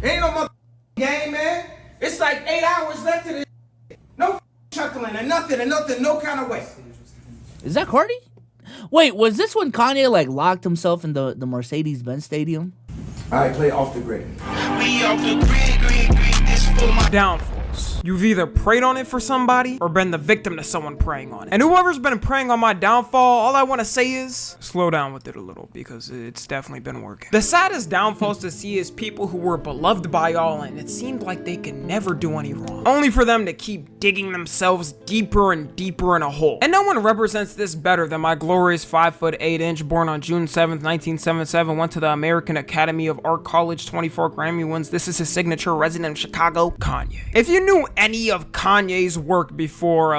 Ain't no mother game, man. It's like 8 hours left to this. No chuckling and nothing, no kind of way. Is that Cardi? Wait, was this when Kanye like locked himself in the Mercedes-Benz Stadium? All right, play Off the Grid. We off the grid, this for my downfalls. You've either prayed on it for somebody or been the victim to someone praying on it. And whoever's been praying on my downfall, all I want to say is slow down with it a little, because it's definitely been working. The saddest downfalls to see is people who were beloved by all and it seemed like they could never do any wrong, only for them to keep digging themselves deeper and deeper in a hole. And no one represents this better than my glorious 5'8", born on June 7th, 1977, went to the American Academy of Art College, 24 Grammy wins. This is his signature, resident of Chicago, Kanye. If you knew any of Kanye's work before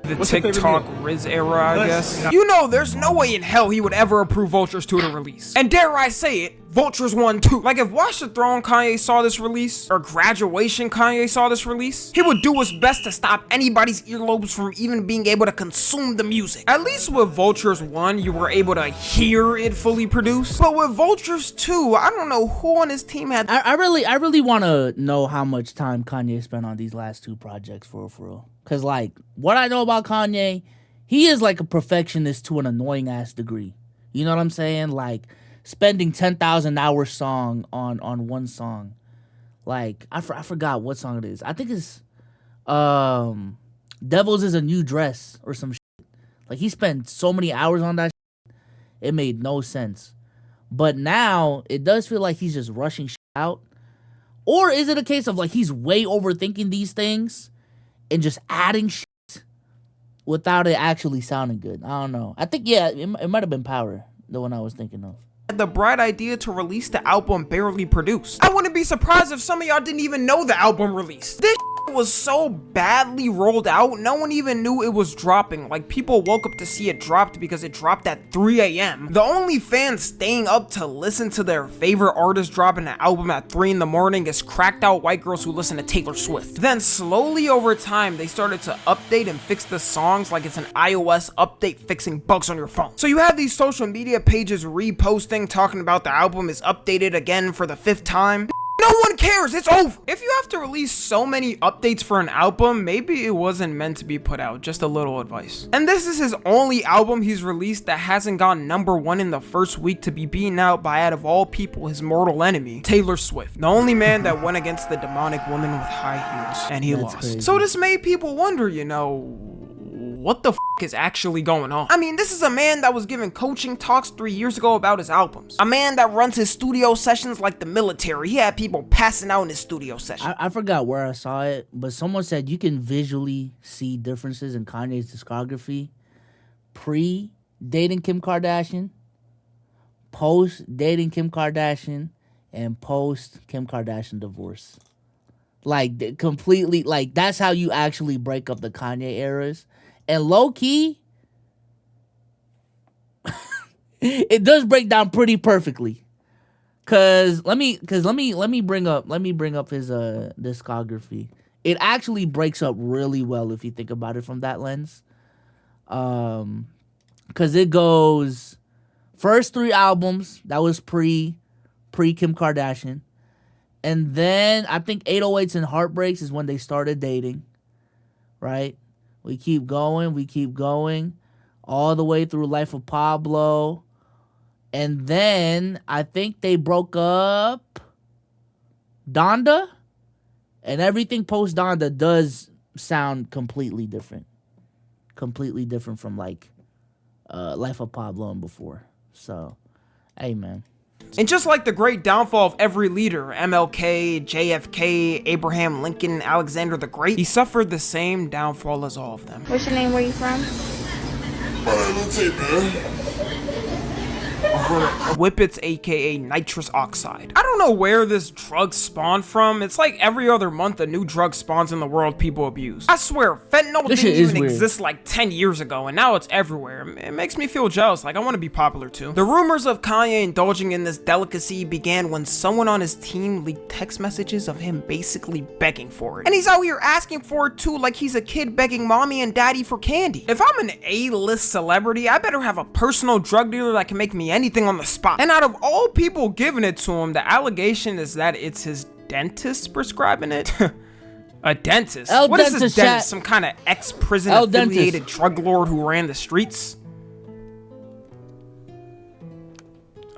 the TikTok Riz era, I guess, you know there's no way in hell he would ever approve Vultures 2 to release. And dare I say it, Vultures 1 too. Like if Watch the Throne Kanye saw this release, or Graduation Kanye saw this release, he would do his best to stop anybody's earlobes from even being able to consume the music. At least with Vultures 1, you were able to hear it fully produced. But with Vultures 2, I don't know who on his team had. I really want to know how much time Kanye spent on these last two projects for real. Cause like what I know about Kanye, he is like a perfectionist to an annoying ass degree. You know what I'm saying? Like spending 10,000 hours song on one song. Like I forgot what song it is. I think it's Devils is a New Dress or some shit. Like he spent so many hours on that shit, it made no sense. But now it does feel like he's just rushing shit out. Or is it a case of like he's way overthinking these things and just adding shit without it actually sounding good? I don't know. I think, yeah, it might have been Power, the one I was thinking of. The bright idea to release the album barely produced. I wouldn't be surprised if some of y'all didn't even know the album released. This was so badly rolled out, no one even knew it was dropping. Like people woke up to see it dropped because it dropped at 3 a.m. The only fans staying up to listen to their favorite artist dropping an album at 3 in the morning is cracked out white girls who listen to Taylor Swift. Then slowly over time, they started to update and fix the songs like it's an iOS update fixing bugs on your phone. So you have these social media pages reposting, talking about the album is updated again for the 5th time. No one cares, it's over. If you have to release so many updates for an album, maybe it wasn't meant to be put out. Just a little advice. And this is his only album he's released that hasn't gone #1 in the first week to be beaten out by, out of all people, his mortal enemy, Taylor Swift. The only man that went against the demonic woman with high heels, and he lost. Crazy. So this made people wonder, you know, what the f is actually going on? I mean, this is a man that was giving coaching talks 3 years ago about his albums. A man that runs his studio sessions like the military. He had people passing out in his studio session. I forgot where I saw it, but someone said you can visually see differences in Kanye's discography pre-dating Kim Kardashian, post-dating Kim Kardashian, and post-Kim Kardashian divorce. Like, completely, like, that's how you actually break up the Kanye eras. And low-key, it does break down pretty perfectly. Let me bring up his discography. It actually breaks up really well if you think about it from that lens. Cause it goes first 3 albums, that was pre Kim Kardashian. And then I think 808s and Heartbreaks is when they started dating. Right? We keep going, all the way through Life of Pablo. And then I think they broke up Donda. And everything post Donda does sound completely different. Completely different from like Life of Pablo and before. So, hey man. And just like the great downfall of every leader, MLK, JFK, Abraham Lincoln, Alexander the Great, he suffered the same downfall as all of them. What's your name? Where you from? Whippets, aka nitrous oxide. I don't know where this drug spawned from. It's like every other month a new drug spawns in the world people abuse. I swear, fentanyl didn't even exist like 10 years ago, and now it's everywhere. It makes me feel jealous, like I want to be popular too. The rumors of Kanye indulging in this delicacy began when someone on his team leaked text messages of him basically begging for it. And he's out here asking for it too, like he's a kid begging mommy and daddy for candy. If I'm an A-list celebrity, I better have a personal drug dealer that can make me anything everything on the spot. And out of all people giving it to him, the allegation is that it's his dentist prescribing it. A dentist? What is this dentist? Some kind of ex-prison affiliated drug lord who ran the streets?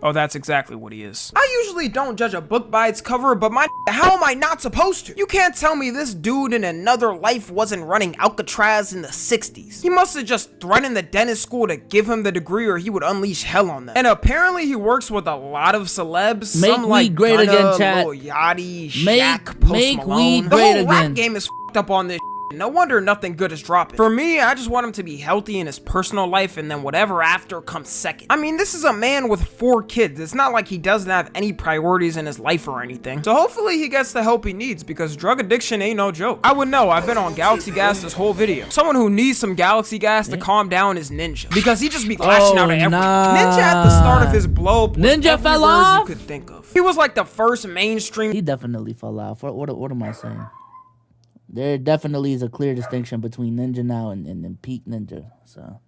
Oh, that's exactly what he is. I usually don't judge a book by its cover, but how am I not supposed to? You can't tell me this dude in another life wasn't running Alcatraz in the 60s. He must have just threatened the dentist school to give him the degree or he would unleash hell on them. And apparently he works with a lot of celebs. Make some weed like great again, chat. Lil Yachty, Shaq, Post Malone. The whole rap game is f***ed up on this. No wonder nothing good is dropping. For me, I just want him to be healthy in his personal life and then whatever after comes second. I mean, this is a man with 4 kids. It's not like he doesn't have any priorities in his life or anything. So hopefully he gets the help he needs because drug addiction ain't no joke. I would know. I've been on Galaxy Gas this whole video. Someone who needs some Galaxy Gas to calm down is Ninja because he just be lashing out at everyone. Ninja at the start of his blow up Ninja fell off. You could think of. He was like the first mainstream. He definitely fell off. What am I saying? There definitely is a clear distinction between Ninja now and peak Ninja, so.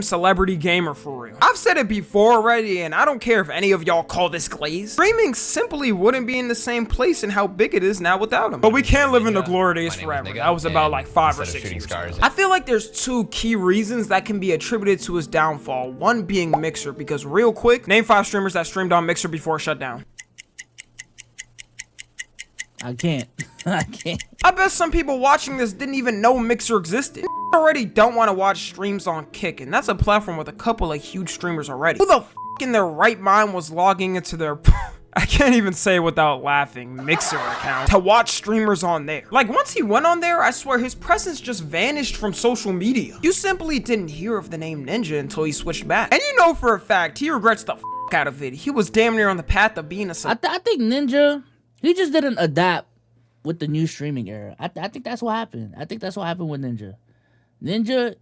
Celebrity gamer for real. I've said it before already, and I don't care if any of y'all call this glaze. Streaming simply wouldn't be in the same place in how big it is now without him. But we can't live in the glory days forever. That was about like 5 or 6 years ago. I feel like there's 2 key reasons that can be attributed to his downfall. One being Mixer, because real quick, name 5 streamers that streamed on Mixer before it shut down. I can't. I can't. I bet some people watching this didn't even know Mixer existed. Already don't want to watch streams on Kick, and that's a platform with a couple of huge streamers already. Who the f in their right mind was logging into their I can't even say it without laughing, Mixer account to watch streamers on there? Like, once he went on there, I swear his presence just vanished from social media. You simply didn't hear of the name Ninja until he switched back. And you know for a fact, he regrets the f out of it. He was damn near on the path of being a I think Ninja, he just didn't adapt with the new streaming era. I think that's what happened. I think that's what happened with Ninja. Ninja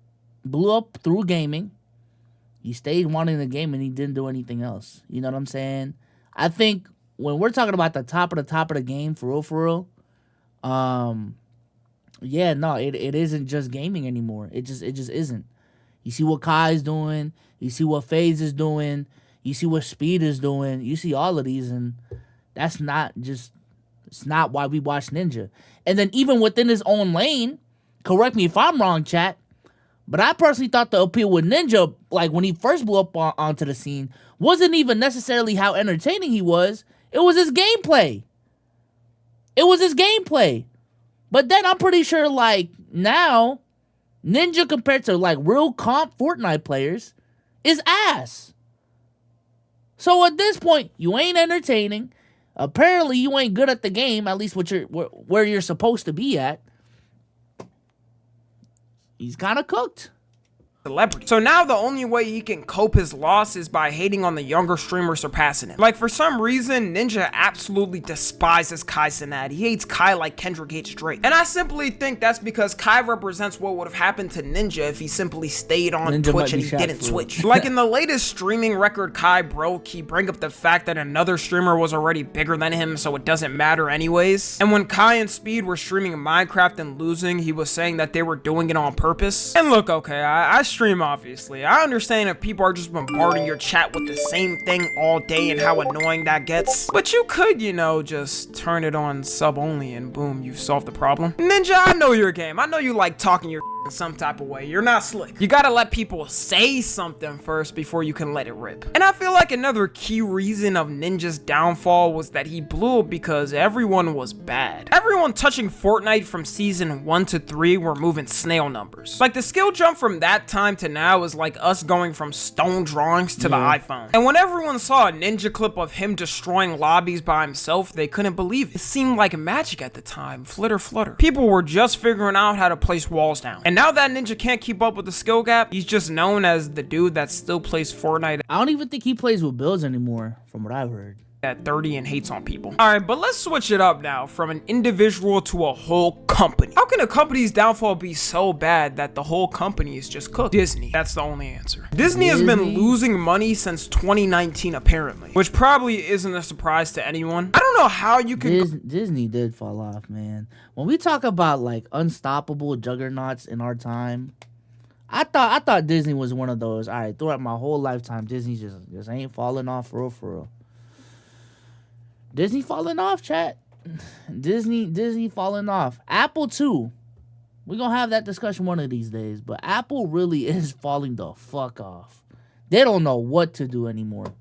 blew up through gaming. He stayed wanting the game and he didn't do anything else. You know what I'm saying? I think when we're talking about the top of the game, for real, yeah, no, it isn't just gaming anymore. It just isn't. You see what Kai's doing. You see what FaZe is doing. You see what Speed is doing. You see all of these, and that's not just... It's not why we watch Ninja. And then even within his own lane, correct me if I'm wrong, chat, but I personally thought the appeal with Ninja, like when he first blew up onto the scene, wasn't even necessarily how entertaining he was. It was his gameplay. It was his gameplay. But then I'm pretty sure, like, now, Ninja compared to, like, real comp Fortnite players is ass. So at this point, you ain't entertaining. Apparently, you ain't good at the game, at least where you're supposed to be at. He's kind of cooked. Celebrity. So now the only way he can cope his loss is by hating on the younger streamer surpassing him. Like, for some reason, Ninja absolutely despises Kai Cenat. He hates Kai like Kendrick hates Drake. And I simply think that's because Kai represents what would have happened to Ninja if he simply stayed on Twitch and he didn't switch. Like in the latest streaming record Kai broke, he bring up the fact that another streamer was already bigger than him, so it doesn't matter anyways. And when Kai and Speed were streaming Minecraft and losing, he was saying that they were doing it on purpose. And look, okay, I stream, obviously. I understand if people are just bombarding your chat with the same thing all day and how annoying that gets. But you could, you know, just turn it on sub only and boom, you've solved the problem. Ninja, I know your game. I know you like talking your in some type of way. You're not slick. You gotta let people say something first before you can let it rip. And I feel like another key reason of Ninja's downfall was that he blew up because everyone was bad. Everyone touching Fortnite from season 1 to 3 were moving snail numbers. Like, the skill jump from that time to now is like us going from stone drawings to the iPhone. And when everyone saw a Ninja clip of him destroying lobbies by himself, they couldn't believe it. It seemed like magic at the time. Flitter flutter. People were just figuring out how to place walls down. And now that Ninja can't keep up with the skill gap, he's just known as the dude that still plays Fortnite. I don't even think he plays with builds anymore, from what I've heard. At 30 and hates on people. Alright, but let's switch it up now from an individual to a whole company. How can a company's downfall be so bad that the whole company is just cooked? Disney. That's the only answer. Disney has been losing money since 2019 apparently, which probably isn't a surprise to anyone. I don't know how you can Disney did fall off, man. When we talk about like unstoppable juggernauts in our time, I thought Disney was one of those. All right, throughout my whole lifetime, Disney just ain't falling off for real. Disney falling off, chat. Disney falling off. Apple too. We're gonna have that discussion one of these days. But Apple really is falling the fuck off. They don't know what to do anymore.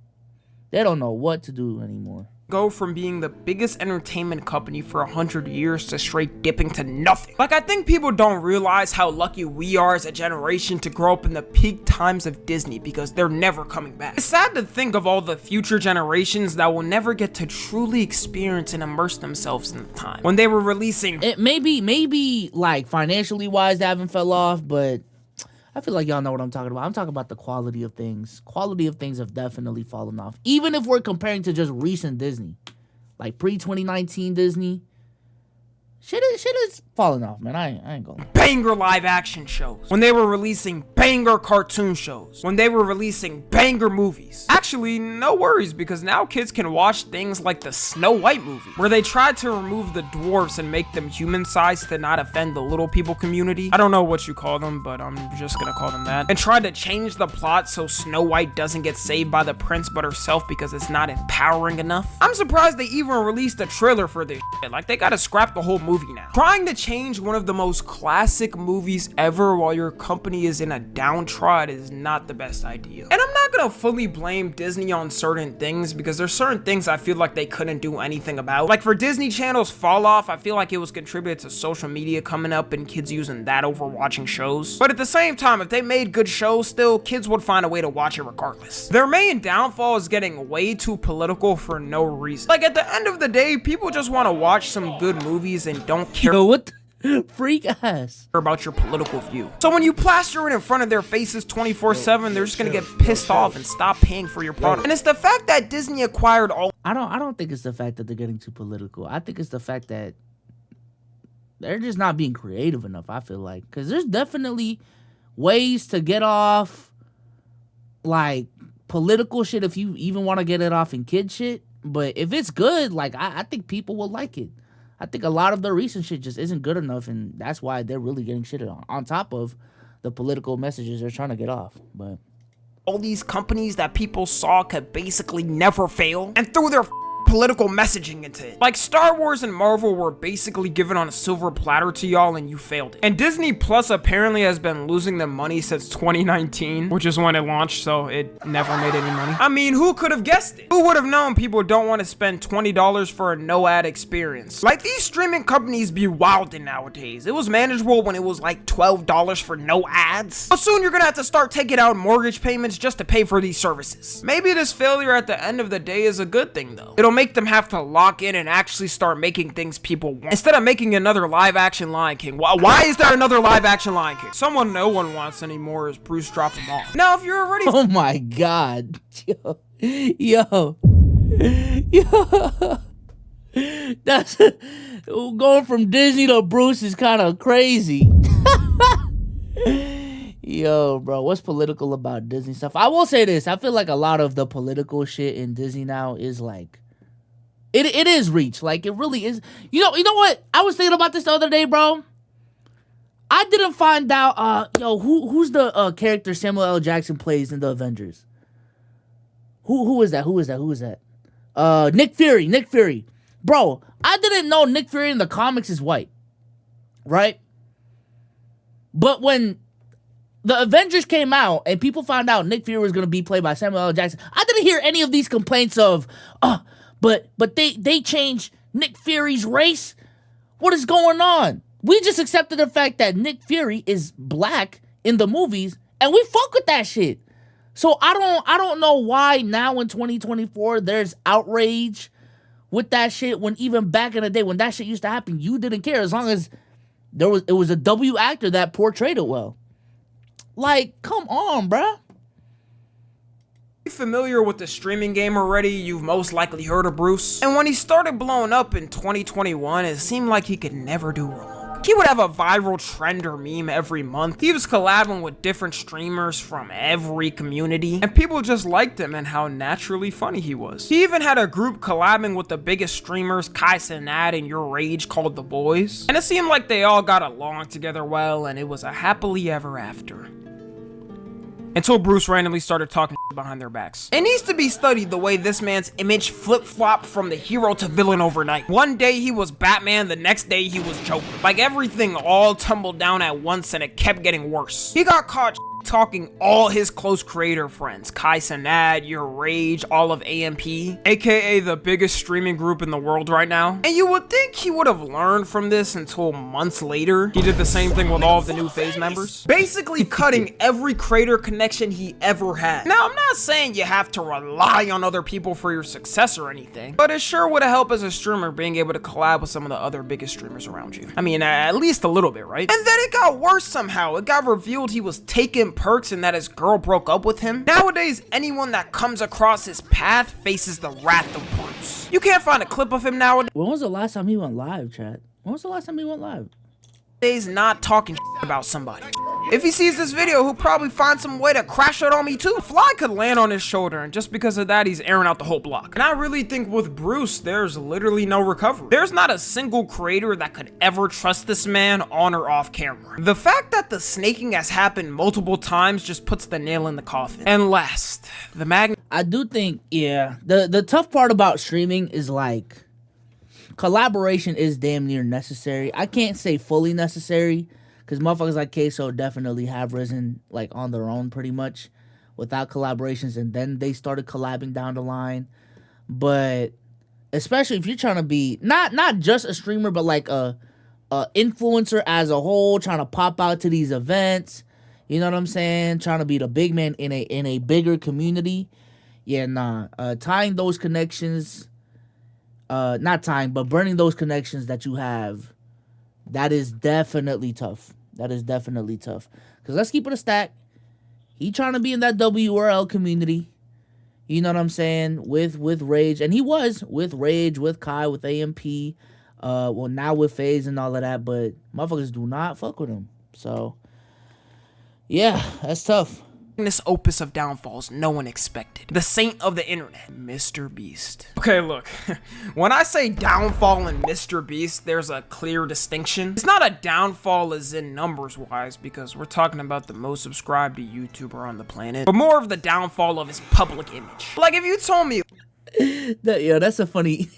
Go from being the biggest entertainment company for 100 years to straight dipping to nothing. Like, I think people don't realize how lucky we are as a generation to grow up in the peak times of Disney, because they're never coming back. It's sad to think of all the future generations that will never get to truly experience and immerse themselves in the time when they were releasing. It maybe like financially wise they haven't fell off, but I feel like y'all know what I'm talking about. I'm talking about the quality of things. Quality of things have definitely fallen off. Even if we're comparing to just recent Disney. Like pre-2019 Disney. Shit is falling off, man. I ain't gonna. Banger live action shows. When they were releasing banger cartoon shows. When they were releasing banger movies. Actually, no worries, because now kids can watch things like the Snow White movie, where they tried to remove the dwarfs and make them human-sized to not offend the little people community. I don't know what you call them, but I'm just gonna call them that. And tried to change the plot so Snow White doesn't get saved by the prince but herself because it's not empowering enough. I'm surprised they even released a trailer for this shit. Like, they gotta scrap the whole movie now. Trying to change one of the most classic movies ever while your company is in a downtrod is not the best idea. And I'm not gonna fully blame Disney on certain things, because there's certain things I feel like they couldn't do anything about. Like, for Disney Channel's fall off, I feel like it was contributed to social media coming up and kids using that over watching shows. But at the same time, if they made good shows still, kids would find a way to watch it regardless. Their main downfall is getting way too political for no reason. Like, at the end of the day, people just want to watch some good movies and don't care what the freak ass about your political view. So when you plaster it in front of their faces 24/7, they're just gonna get pissed off and stop paying for your product. And it's the fact that Disney acquired all. I don't think it's the fact that they're getting too political. I think it's the fact that they're just not being creative enough, I feel like. Because there's definitely ways to get off, like, political shit if you even want to get it off in kid shit. But if it's good, like, I think people will like it. I think a lot of the recent shit just isn't good enough, and that's why they're really getting shit on top of the political messages they're trying to get off. But all these companies that people saw could basically never fail, and threw their political messaging into it. Like, Star Wars and Marvel were basically given on a silver platter to y'all and you failed it. And Disney Plus apparently has been losing them money since 2019, which is when it launched, so it never made any money. I mean, who could have guessed it? Who would have known people don't want to spend $20 for a no ad experience? Like, these streaming companies be wildin' nowadays. It was manageable when it was like $12 for no ads. But soon you're gonna have to start taking out mortgage payments just to pay for these services. Maybe this failure at the end of the day is a good thing though. It'll make them have to lock in and actually start making things people want, instead of making another live action Lion King. Why is there another live action Lion King? Someone no one wants anymore is BruceDropEmOff. Now, if you're already— oh my god. Yo. That's going from Disney to Bruce is kind of crazy. Yo, bro, what's political about Disney stuff? I will say this. I feel like a lot of the political shit in Disney now is like, it is reach. Like, it really is. You know what? I was thinking about this the other day, bro. I didn't find out, who's the character Samuel L. Jackson plays in the Avengers? Who is that? Nick Fury. Bro, I didn't know Nick Fury in the comics is white. Right? But when the Avengers came out and people found out Nick Fury was going to be played by Samuel L. Jackson, I didn't hear any of these complaints of, but they changed Nick Fury's race. What is going on? We just accepted the fact that Nick Fury is black in the movies, and we fuck with that shit. So I don't know why now in 2024 there's outrage with that shit, when even back in the day when that shit used to happen, you didn't care as long as it was a W actor that portrayed it well. Like, come on, bruh. Familiar with the streaming game already, you've most likely heard of Bruce. And when he started blowing up in 2021, it seemed like he could never do wrong. He would have a viral trend or meme every month. He was collabing with different streamers from every community, and people just liked him and how naturally funny he was. He even had a group collabing with the biggest streamers, Kai Cenat and Your Rage, called The Boys. And it seemed like they all got along together well, and it was a happily ever after. until Bruce randomly started talking behind their backs. It needs to be studied the way this man's image flip-flopped from the hero to villain overnight. One day he was Batman, the next day he was Joker. Like everything all tumbled down at once and it kept getting worse. He got caught talking all his close creator friends, Kai Cenat, Your Rage, all of AMP, aka the biggest streaming group in the world right now. And you would think he would have learned from this until months later. He did the same thing with all of the new FaZe members, basically cutting every creator connection he ever had. Now, I'm not saying you have to rely on other people for your success or anything, but it sure would have helped as a streamer being able to collab with some of the other biggest streamers around you. I mean, at least a little bit, right? And then it got worse somehow. It got revealed he was taking perks and that his girl broke up with him. Nowadays, anyone that comes across his path faces the wrath of Bruce. You can't find a clip of him nowadays. When was the last time he went live, chat? When was the last time he went live? Not talking about somebody. If he sees this video, he'll probably find some way to crash it on me too. Fly could land on his shoulder, and just because of that, he's airing out the whole block. And I really think with Bruce, there's literally no recovery. There's not a single creator that could ever trust this man on or off camera. The fact that the snaking has happened multiple times just puts the nail in the coffin. And last, the magnet. I do think, yeah, the tough part about streaming is like, collaboration is damn near necessary. I can't say fully necessary, because motherfuckers like Queso definitely have risen like on their own pretty much without collaborations, and then they started collabing down the line. But especially if you're trying to be not just a streamer, but like a influencer as a whole, trying to pop out to these events, you know what I'm saying? Trying to be the big man in a bigger community. Yeah, nah. Tying those connections. Not tying, but burning those connections that you have, that is definitely tough. That is definitely tough. Because let's keep it a stack. He trying to be in that WRL community. You know what I'm saying? With Rage. And he was with Rage, with Kai, with AMP. Well, now with FaZe and all of that. But motherfuckers do not fuck with him. So, yeah, that's tough. This opus of downfalls no one expected. The saint of the internet, MrBeast. Okay, look, when I say downfall in MrBeast, there's a clear distinction. It's not a downfall as in numbers wise, because we're talking about the most subscribed YouTuber on the planet, but more of the downfall of his public image. Like if you told me that's a funny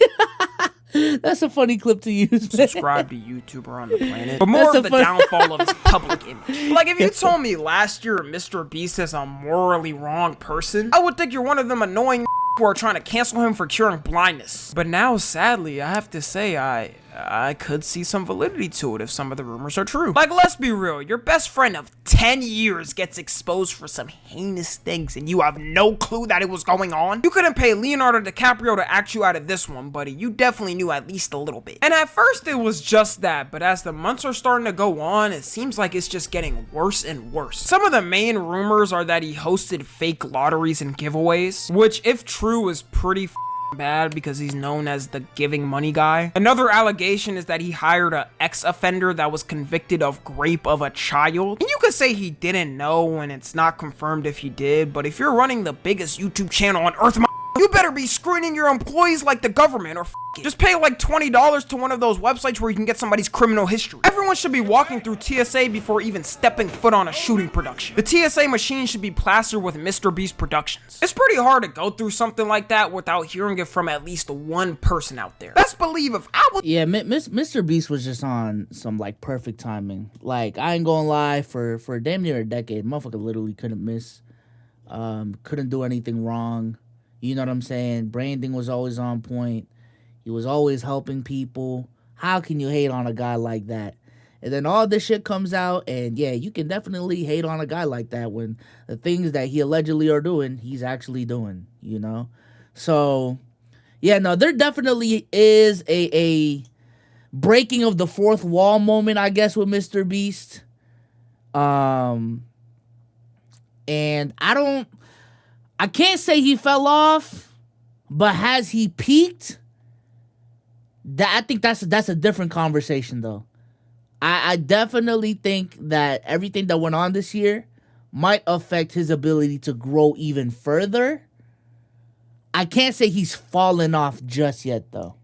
that's a funny clip to use. Subscribe to YouTuber on the planet, but more of the downfall of his public image. Like if you told me last year MrBeast is a morally wrong person, I would think you're one of them annoying who are trying to cancel him for curing blindness. But now, sadly, I have to say I could see some validity to it if some of the rumors are true. Like, let's be real, your best friend of 10 years gets exposed for some heinous things and you have no clue that it was going on? You couldn't pay Leonardo DiCaprio to act you out of this one, buddy. You definitely knew at least a little bit. And at first it was just that, but as the months are starting to go on, it seems like it's just getting worse and worse. Some of the main rumors are that he hosted fake lotteries and giveaways, which if true is pretty bad because he's known as the giving money guy. Another allegation is that he hired an ex-offender that was convicted of rape of a child. And you could say he didn't know and it's not confirmed if he did, but if you're running the biggest YouTube channel on earth, you better be screening your employees like the government, or just pay like $20 to one of those websites where you can get somebody's criminal history. Everyone should be walking through TSA before even stepping foot on a shooting production. The TSA machine should be plastered with MrBeast Productions. It's pretty hard to go through something like that without hearing it from at least one person out there. Best believe if I was— Yeah, MrBeast was just on some like perfect timing. Like, I ain't gonna lie, for damn near a decade, motherfucker literally couldn't miss. Couldn't do anything wrong. You know what I'm saying? Branding was always on point. He was always helping people. How can you hate on a guy like that? And then all this shit comes out, and yeah, you can definitely hate on a guy like that when the things that he allegedly are doing, he's actually doing, you know? So, yeah, no, there definitely is a breaking of the fourth wall moment, I guess, with MrBeast. And I can't say he fell off, but has he peaked? I think that's a different conversation, though. I definitely think that everything that went on this year might affect his ability to grow even further. I can't say he's fallen off just yet, though.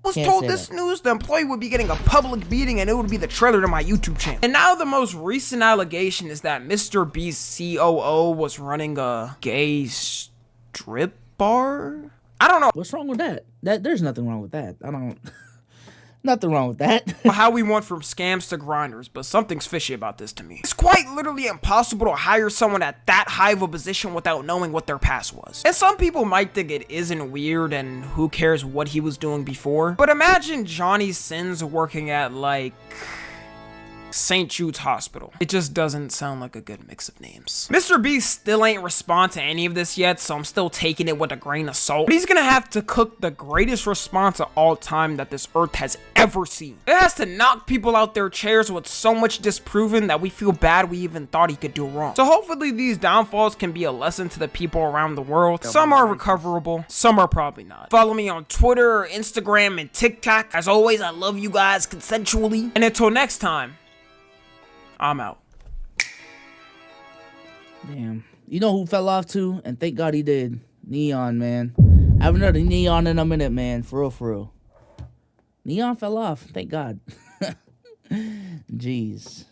was Can't told say this that. news, the employee would be getting a public beating and it would be the trailer to my YouTube channel. And now the most recent allegation is that MrBeast's COO was running a gay strip bar? I don't know What's wrong with that? There's nothing wrong with that. I don't. Nothing wrong with that. how we went from scams to grinders, but something's fishy about this to me. It's quite literally impossible to hire someone at that high of a position without knowing what their past was. And some people might think it isn't weird and who cares what he was doing before, but imagine Johnny Sins working at like St. Jude's Hospital. It just doesn't sound like a good mix of names. MrBeast still ain't respond to any of this yet, so I'm still taking it with a grain of salt. But he's gonna have to cook the greatest response of all time that this earth has ever seen. It has to knock people out their chairs with so much disproven that we feel bad we even thought he could do wrong. So hopefully these downfalls can be a lesson to the people around the world. Some are recoverable, some are probably not. Follow me on Twitter, Instagram, and TikTok. As always, I love you guys consensually. And until next time, I'm out. Damn. You know who fell off too? And thank God he did. Neon, man. I haven't heard of Neon in a minute, man. For real, for real. Neon fell off. Thank God. Jeez.